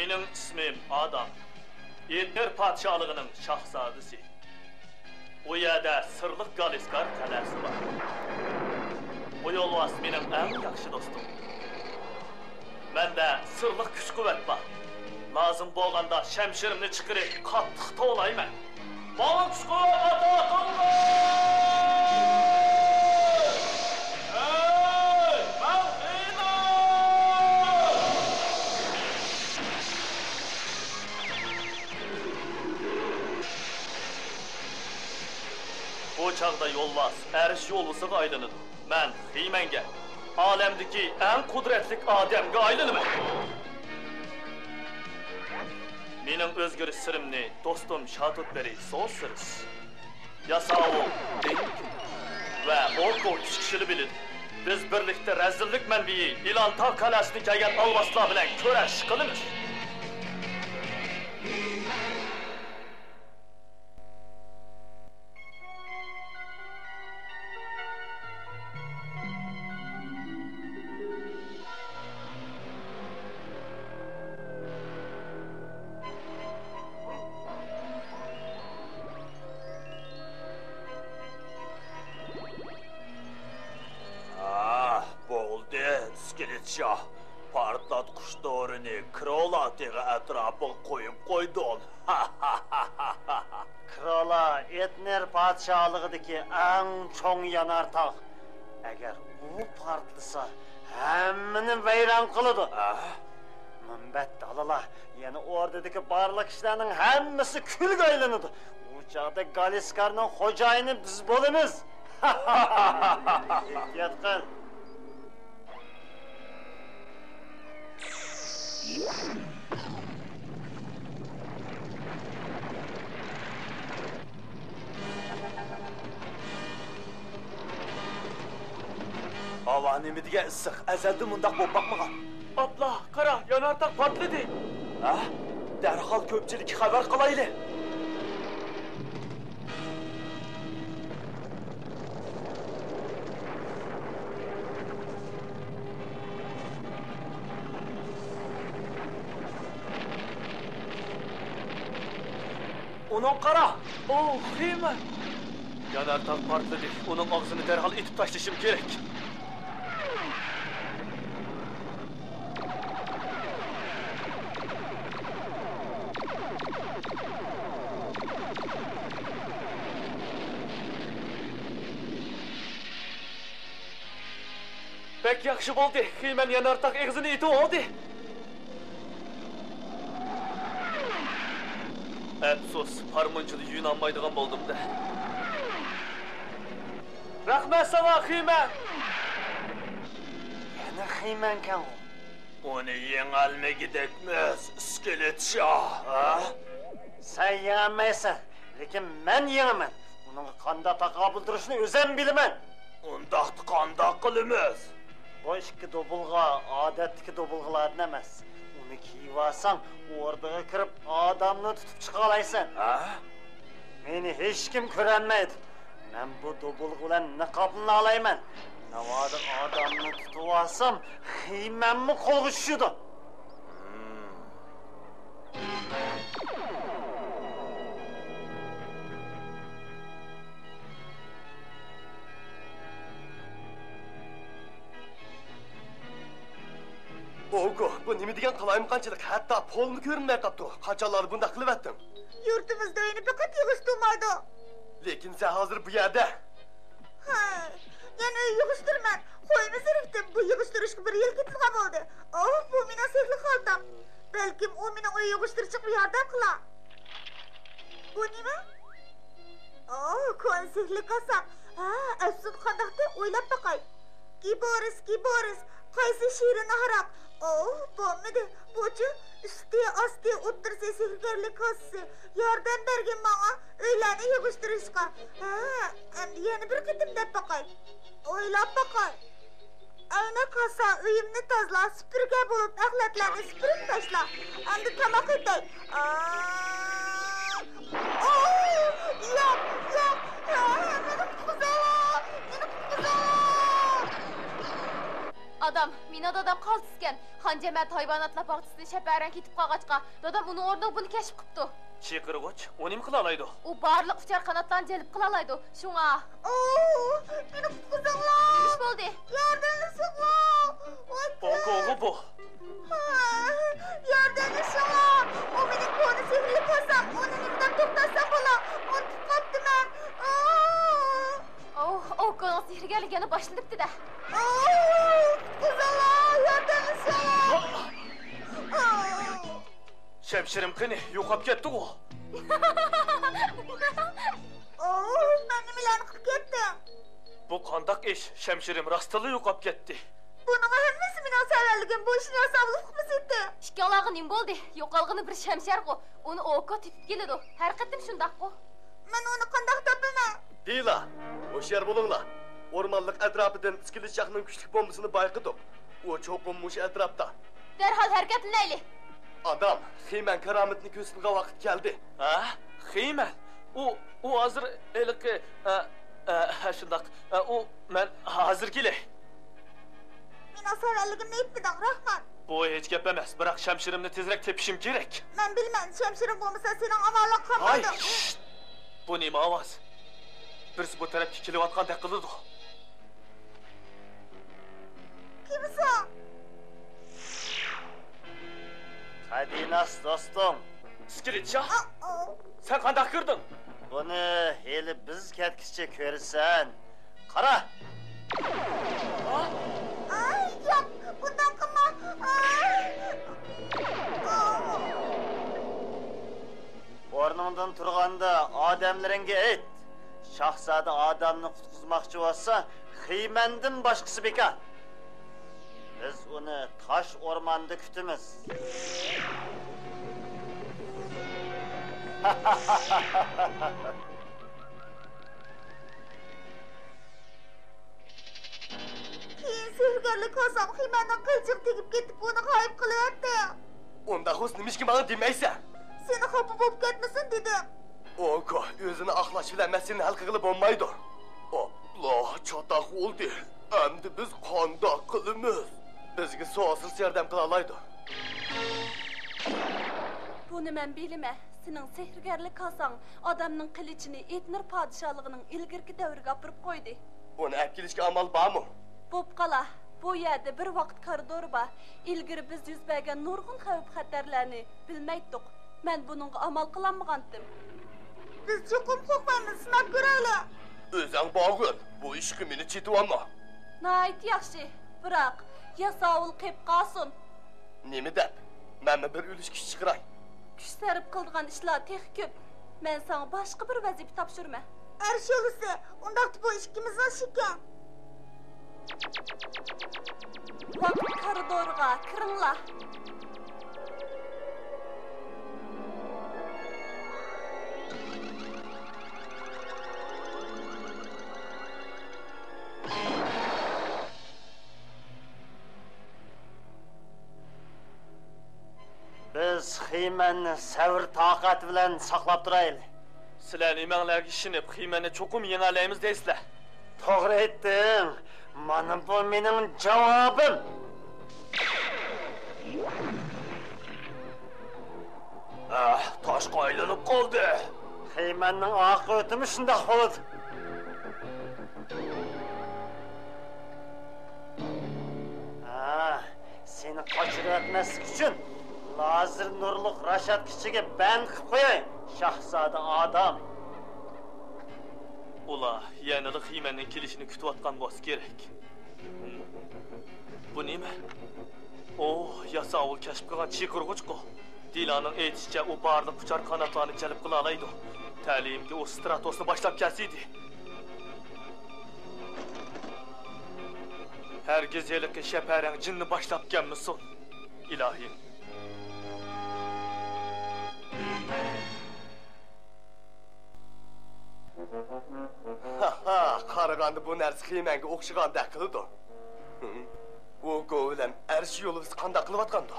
Mening ismim Adam. Etner padşahlığının şahzadesi. O yerda sirliq Galiskar qalasi bor. Bu yo'lbars mening eng yaxshi do'stim. Menda sirliq kuch-quvvat bor. Lazım bo'lganda shamshirimni chiqarib qattiq tovlayman. Bana kuch-quvvat ato qilinglar! Bu çağda yo'lbars erish yo'lbisiga aylanadi. Men Xiymanga, olamdagi eng qudratli odamga aylanaman. Mening o'zgarish sirimni do'stim Shatutberi so'zsiz. Yasao, Dink va Orko kishili biladi. Biz birlikda razillik manbai Ilantar qalasini kelgan olvoslar bilan kurash qilamiz. Şah, partlat kuşlarını Krolatiga etrafı koyup koydun. Krola Etner padşahlığıdaki en çoğun yanartaq. Eğer bu partlasa hemmini veyran kılıdı. Mümbet dalala, yani oradaki barlıq işlerinin hemmisi kül gaylanıdı. Bu çağda Galiskar'ın hocayını biz bolumuz. Yatkın. Hava nimidiga issiq, azalda mundaq bo'lib boqmagan. Abla, qara, yanartaq portladi. Darhol ko'pchilik xabar qilaylik. Onun qara. Oh, Xiyma. Yanartaq portladi. Onun og'zini darhol etib tashlashim kerak. Pek yaxshi bo'ldi. Xiyman yanartaq eg'zini etib oldi. Afsus, harmonchida yuyinolmaydigan bo'ldim-da. Rahmat sana Xiyman. Yana Xiyman kan o. Onu yengalma gidekmiz, iskelet şah. Sen yenilmaysan, lekin men yenaman. Onun qanda taqabul turishini o'zim bilaman. Undaqti qanda qilamiz. Bu ikki dobulg'a odatdagi dobulg'alardan emas. Uni kiyib olsang, o'rdaga kirib odamni tutib chiqa olaysan. Meni hech kim ko'rolmaydi. Men bu dobulg'a bilan niqobni olayman. Navoda odamni tutib olsam, Xiymanmi qo'lga tushadi. Ogo, bu nima degan qalayimqanchilik, hatto polni ko'rinmay qapti. Qanchalar bunda qilib etdim. Yurtimizda o'yini faqat yig'ishtirmaydi. Lekin sen hozir bu yerda. Yana yig'ishtirman. Qo'yni zirifdim, bu yig'ishtirishga bir yil ketgan bo'ldi. Bu mening sirli holdim. Balkim u meni uy yig'ishtirishga yordam qilar. Bu nima? Konsertli qasam. Afsun qandaqda o'ylab baqay. Kiboris, qaysi shirin ahraq. Bo'lmadi. Buchi usti o'tirsa sehrgarlik qilsa, yordam bergin menga uylarni yig'ishtirishga. Endi yana bir qitim deb baqay. O'ylab baqay. Ayna qasa uyimni tozla, supurga bo'lib axlatlarni supurib tashla. Endi tomoq etay. Yo'q. Adam, meni dadam qaltiskan. Xanjamat hayvonotlar bog'chasida shaparan ketib qolg'achqa, dadam uni o'rniga buni kashf qilibdi. Chiyqirg'ich, u nima qila oladi? U barliq uchar qanotlarni jalb qila oladi. Shunga. Meni qutqizinglar. Nima bo'ldi? Yordamlashinglar. O'g'li bu. Yordamlashinglar. O mening qo'ni sehrli qilsam, uni nimadan to'xtatsam bo'lar? Uni tutqabdiman. O'qoning sehrgarligini boshlanibdi-da. Qutqizinglar, yordamlashinglar. Shamshirim qani, yo'qolib ketdi u. Men nimalarni qilib ketdim? Bu qandoq ish? Shamshirim rostila yo'qolib ketdi. Buning hammasi mening sababligim. Bu ishni yasavlik qilmasdi. Ikkalog'i nima bo'ldi? Yo'qolg'ini bir shamsharqo. Uni o'qqa tepib keladi. Har qatim shundaqqa. Men uni qandoq topaman? Deyla, hoşyar bo'linglar. O'rmonlik atrofidan iskilishaqning kuchli bombasini bayqidik. U cho'qim mush atrofda. Darhol harakatlanaylik. Adam, Xiyman karomatni ko'rsatgan vaqt keldi. Ha? Xiyman. U hozir eliqi shundaq. Men hozir kelay. Mening sababligimni aytding, rahmat. Bu hech gap emas, biroq Shamshirimni tezroq tepishim kerak. Men bilmayman, Shamshirim bo'lmasa sening amalin Hay! qilmaydi. Bu nima ovoz? Birisi bu tarafga kelayotgandek qiladi. Kimsan? Qadinas do'stim, Skilitcha, sen qandoq kirding? buni hali biz ketkichcha ko'rsan. Qara. Ay, yo'q, bundan qilma. O'rningdan turganda odamlaringga ayt. Shahzoda odamni qutqizmoqchi bo'lsa, Xiymandan boshqasi bekor. Biz uni tosh o'rmonda kutamiz. Keyin sehrgarlik qilsam, Xiymandan qilchiq tegib ketib, uni g'oyib qilyapti. Unda hus nimishki bana demaysan? Seni xafa bo'lib ketmasin dedim. Onko, o'zini aqlash bilan masalani hal qilib bo'lmaydi. Allah, chatoq oldu. Endi biz qandoq qilamiz? Bizga so'zsiz yordam qila oladi. Buni men bilime. Sening sehrgarlik qilsang, odamning qilichini Etnir podshohligining ilgirki davriga olib qo'ydi. Uni olib kelishga amal bormi? Bo'p qala. Bu yerda bir vaqt koridor bor. Ilgari biz yuz bergan nurg'un xavf-xatarlarni bilmaydik. Men buningga amal qilolmagandim. Biz cho'qim qo'rqmaymiz, sinab ko'raylik. O'zing borgin. Bu ishga meni chetib olma. Nayt yaxshi. Biroq yasovul qilib qolsin. Nima deb? Men bir o'lish kishi chiqaray. Kuch sarf qilgan ishlar tex ko'p. Men sana boshqa bir vazifa topshirma. Arshiyolisi, undaqda bu ikkimizning shikan. Vaqt koridorga kiringlar. Biz Xiymanni sabr toqat bilan saqlab turaylik. Sizlar nimanglarga ishinib, Xiymanni cho'qim yengalaymiz deysizlar. To'g'ri aytding. Mana bu mening javobim. Toshqa aylanib qoldi. Xiymanning oqibatimi shunday bo'ldi. Seni qochirib etmaslik uchun Lazır nurluq rashatkichiga band qilib qo'yay, shahzoda odam. Ular yanada Xiymanning kelishini kutayotgan bo'lsa kerak. Bu nima? Yasovul kashf qilgan chiyqirg'uchqo. Dilaning aytishicha, u barliq uchar qanotlarni jalb qila oladi. Ta'limga u Stratosni boshlab keldi. Hergiz yeliqi shaparang jinni boshlab kelmisin. Ilohim. Qaraganda bu narsa Xiymenga o'xshagandek qildi. U go'lam arsh yo'limiz qanday qilyotgandi?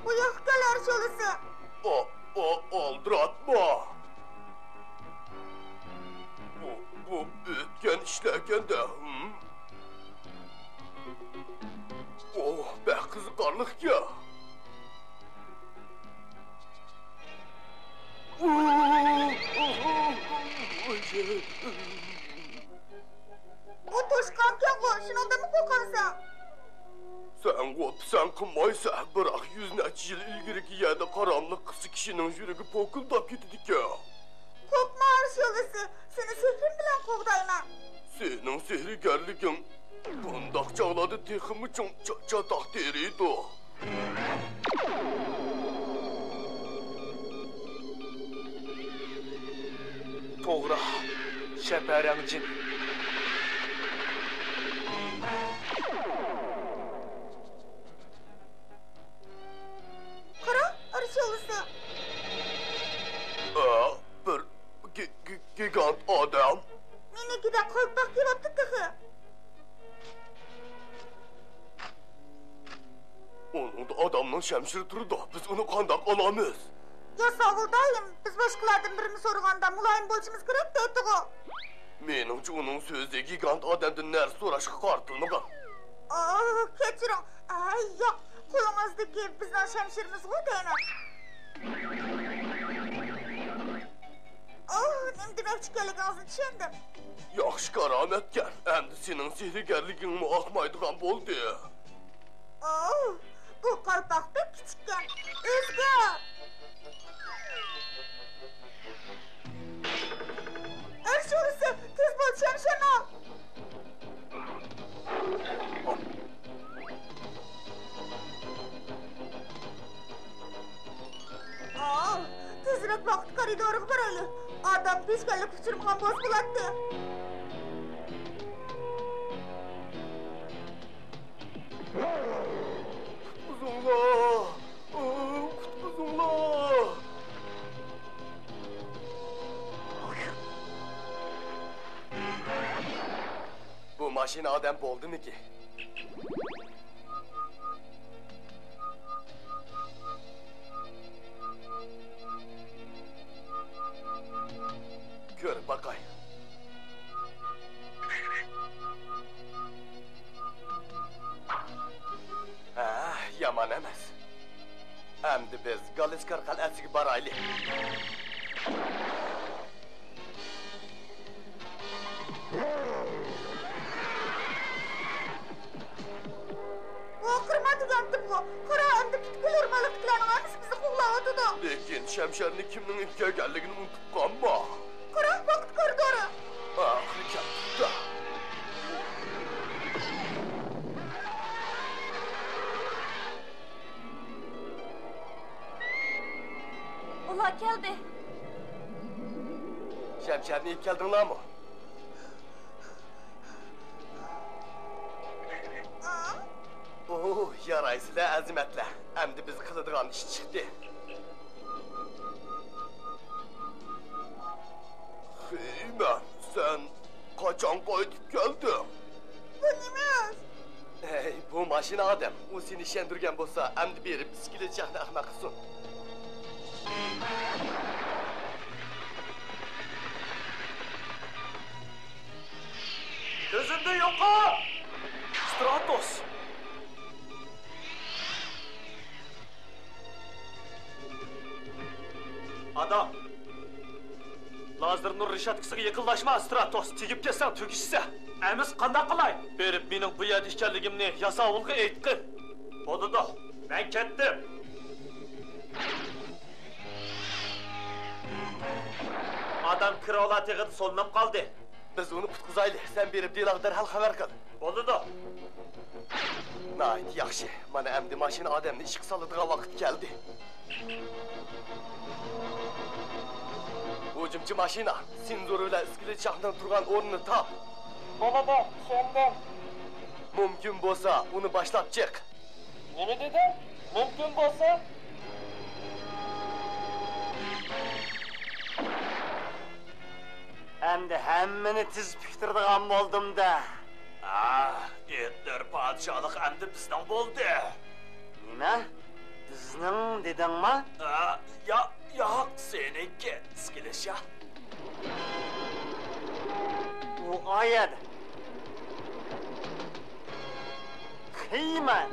Bu yoqdalar arsh yo'lisi. Oldiratma. işlerken de. Oh be kızıkarlık ya. Bu toşkanken koy, şundan mı kokarsan? Sen sen kılmaysa bırak 100 neçe yıl ilgiriki yerde karanlık kısı kişinin yüreği pokildap gittik ya. Kokma arş yolusu, seni sihrim bilen kovdayman. Senin sehrigerlikin bundak çağladı tekimi çatak deriydi o. To'g'ri, shaparang jin. Qara, arş yolusu. Bir gigant adam. Meniki de kolpak kebaptı tıkı. Onun da adamın şemşir turu da biz onu kandak alamız. Ya sağıldayım, biz başkalardan birini sorğanda mulayim bolçumuz gerek deydi o. Menimce onun sözde gigant adamdan nər soraşqı qartılmıqan. Keçirin. Ay yok, kolunuzdaki bizden şemşirimiz o deyme. Nem demekçi geliginizni tushundim. Yaxşı qaram etken, endi senin sehrigerliginmi akmaydıgan boldu. Bu qalpoq bek kichikkan. O'zga. Arshulisi, tez bo'l, shamshirni ol. Tezroq vaqt koridoriga boraylik. Adam peshkalik uchirib ham bos bo'ladi. Kutbuzullah! Kutbuzullah! Bu maşina adam oldu mu ki? Gör bakay. Yaman emas. Endi biz Galiskar qal'asiga boraylik. Oqirma degandi bu. Qara, endi butkul urmaliklarimiz bizni quvlayotdi. Lekin Şemşerni kimning ipga ekanligini unutib qolma. Qara, vaqt koridori. Katta. Ular keldi. Şemşerni ip keldinglar mı? Yaraysizlar azimatlar. Endi biz qiladigan ish chiqdi. Xeyman, sen qachon qaytib kelding? Bu nima? Hey, bu mashina odam. U seni ishontirgan bo'lsa, endi berib iskilit chaqni ahmoq qilsin. Gözünde yok ha! Stratos! Adam! Lazer nur reshatkasiga yaqinlashma, Stratos. Tegib kelsang tugishsa. Amiz qanday qilay? Berib mening bu yerda ekanligimni yasovulga aytqin. Bo'ldi-da, men ketdim. Adam kiralat yig'idi solinib qoldi. Biz uni qutqizaylik. Sen berib delaq darhol xabar qil. Bo'ldi-da. Nayt yaxshi. Mana endi mashina odamni ishga soladigan vaqt keldi. Hujumchi mashina, senzor bilan iskilit shahridan turgan o'rnini top. Bo'ladi, tushundim. Mumkin bo'lsa, uni boshlab chiq. Nima deding? Mumkin bo'lsa? Endi hammani tizib piktirdigan bo'ldim-da. Etler podshohlik endi bizdan bo'ldi. Nima? Bizning dedingmi? Yo'q, seniki, iskilishya. u ayedi. Kıymen.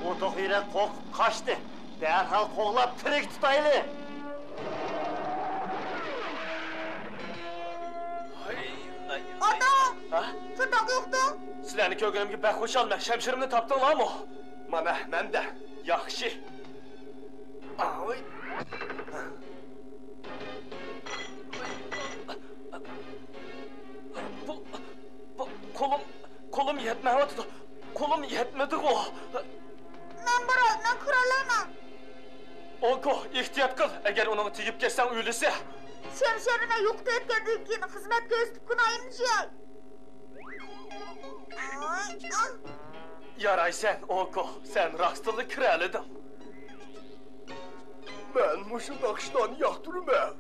O dokuyla korkup kaçtı. Derhal koğlap tirik tutaylı. Adam! Ha? Çatak yoktu. Sizlarni ko'rganimga baxushalman. Shamshirimni topdinglarmi? Mana, men de. Yaxshi. Ay. Qo'lim yetmayapti. Qo'lim yetmadi-ku. Men kuralayman. Oko, ehtiyot qil. Agar uni tegib ketsang o'lisa. Şemşerine yoktu etkendiğin keyin hizmet göstip günayınca. Yaraysan, Oko. Sen raqstilni kiraliding. Men mushu naqshlarni yoqtiraman.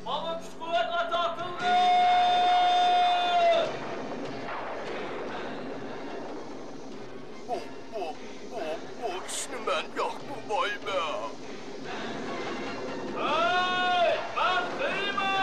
Mana kuch-quvvat ato qildi. Bu ishni men yoqtirmayman. Hey, Mahfima!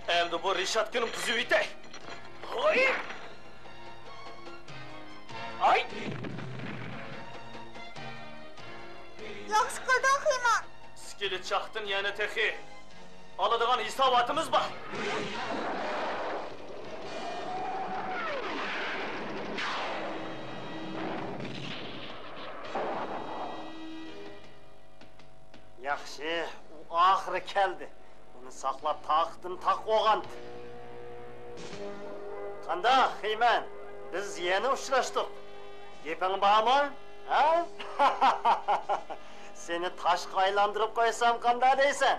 Endi bu Rishotgini buzib yetay. Hoy! Ay! Yaxşı qilding Xiyman. Skili chaqdin yana texi. Oladigan hisobotimiz bor. Yaxshi, u oxiri keldi. Uni saqlab taqdim taqvogan. Qanday, Xiyman? Biz yana uchrashdik. Gaping bormi? Ha? Seni taşqa aylantirib qo'ysam qanday deysan?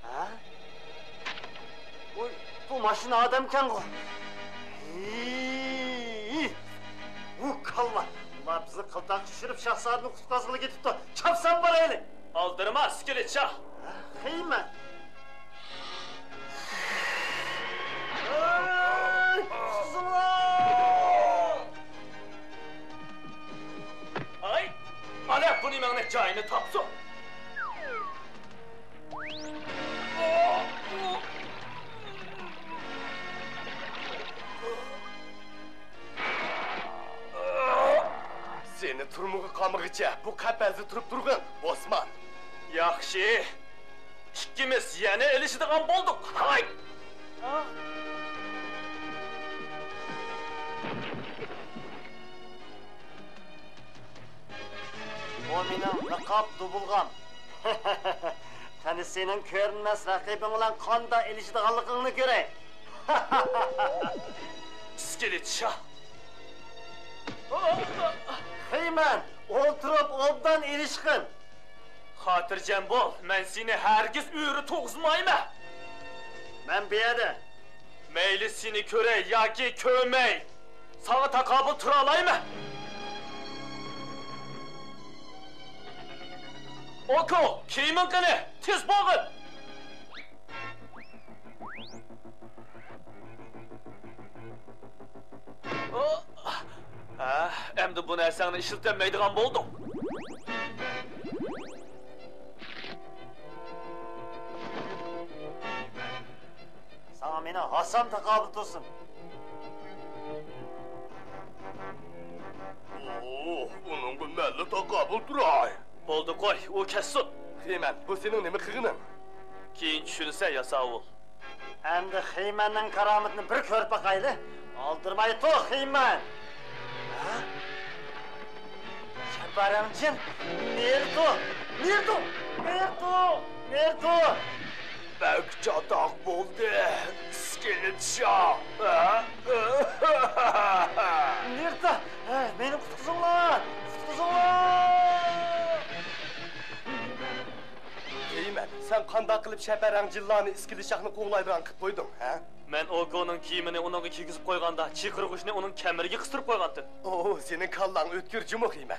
Ha? Bu mashina odamkan-ku. Bu kalma. Ular bizni qiltaq tushirib shahzodni qutqazg'ili ketibdi. Chapsam boraylik. Oldirma, skili chaq. Xiyman. Ay! Ana buni menga joyini topsin. Seni turmug'i qamig'icha bu qapazni turib turg'in, Osman. Yaxshi. Ikkimiz yana ilishadigan bo'ldik. Hay! O mening niqob dubulg'am. Qani sening ko'rinmas raqibing bilan qanday ilishadiganligingni ko'ray. Skilitcha. Xiyman, o'tirib obdan ilishqin. Xotirjam bo'l, men seni hargiz uyri to'g'izmayman. Men bu yerda. Mayli seni ko'ray yoki ko'rmay, sana taqobil tura olayman. Oko, kiyiming qani, tez bo'g'in. Endi bu narsani ishlatilmaydigan bo'ldim. Sana meni Hasan taqobil tursin. Uningga malla taqobil turay. Bo'ldi qo'y, u kessin. Xiyman, bu sening nima qilganing? Keyin tushunsa yasavul. Endi Xiymanning karomatini bir ko'rib baqayli. Oldirmay tur, Xiyman. Ha? Shabaramjin, nerdu? Bak chatoq bo'ldi. Skilitcha. Nerda? Meni qutqizinglar. Xiyman, sen qanday qilib shaparang jillani iskilishaqni qo'g'laydigan qilib qo'yding, ha? Men Oko'nun kiyimini onunga kiygizib qo'yganda, chiqirg'uchni uning kameriga qistirib qo'ygandim. Oo, senin kallan ötkür cumuk yiymen.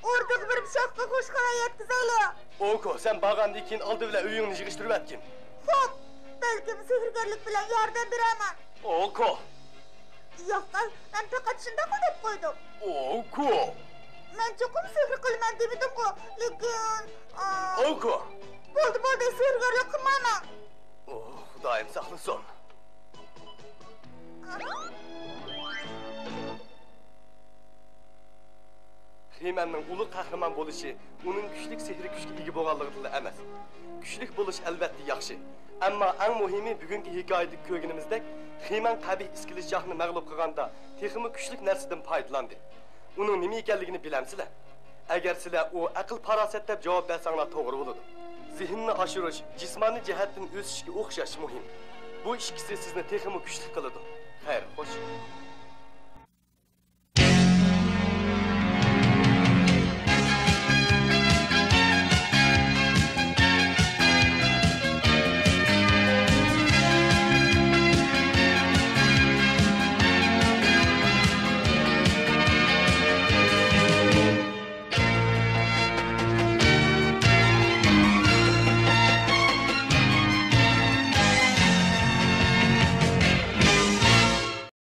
Orada bir şapka koşkana yetkizeli. Oko, sen bağandı keyin aldı bile uyuğunu yığıştırıp etkin. Hop, belki sehrgarlik bilen yardım beraman. Oko! Yok, ben fakat şunda dep koydum. Oko! Ben çokum sihir kılman demedim ko, lekin... Oko! Bo'ldi, sehrgarlik qilmayman. Oh, Xudoyim saqlasin. Heymanning ulu qahramon bo'lishi uning kuchli sehri kuchga ega bo'lganligida emas. Kuchli bo'lish albatta yaxshi. Ammo eng muhimi bugungi hikoyada ko'rganimizdek, Heyman qabih iskilish jahni mag'lub qilganda texmi kuchli narsadan foydalandi. Uning nima ekanligini bilamsizlar? Agar sizlar u aql farosat deb javob bersanglar to'g'ri bo'ladi. Zihnni oshirish, jismoniy jihatdan o'sishga o'xshash muhim. Bu ikkisi sizni texmi kuchli qiladi. Xayr, xo'sh.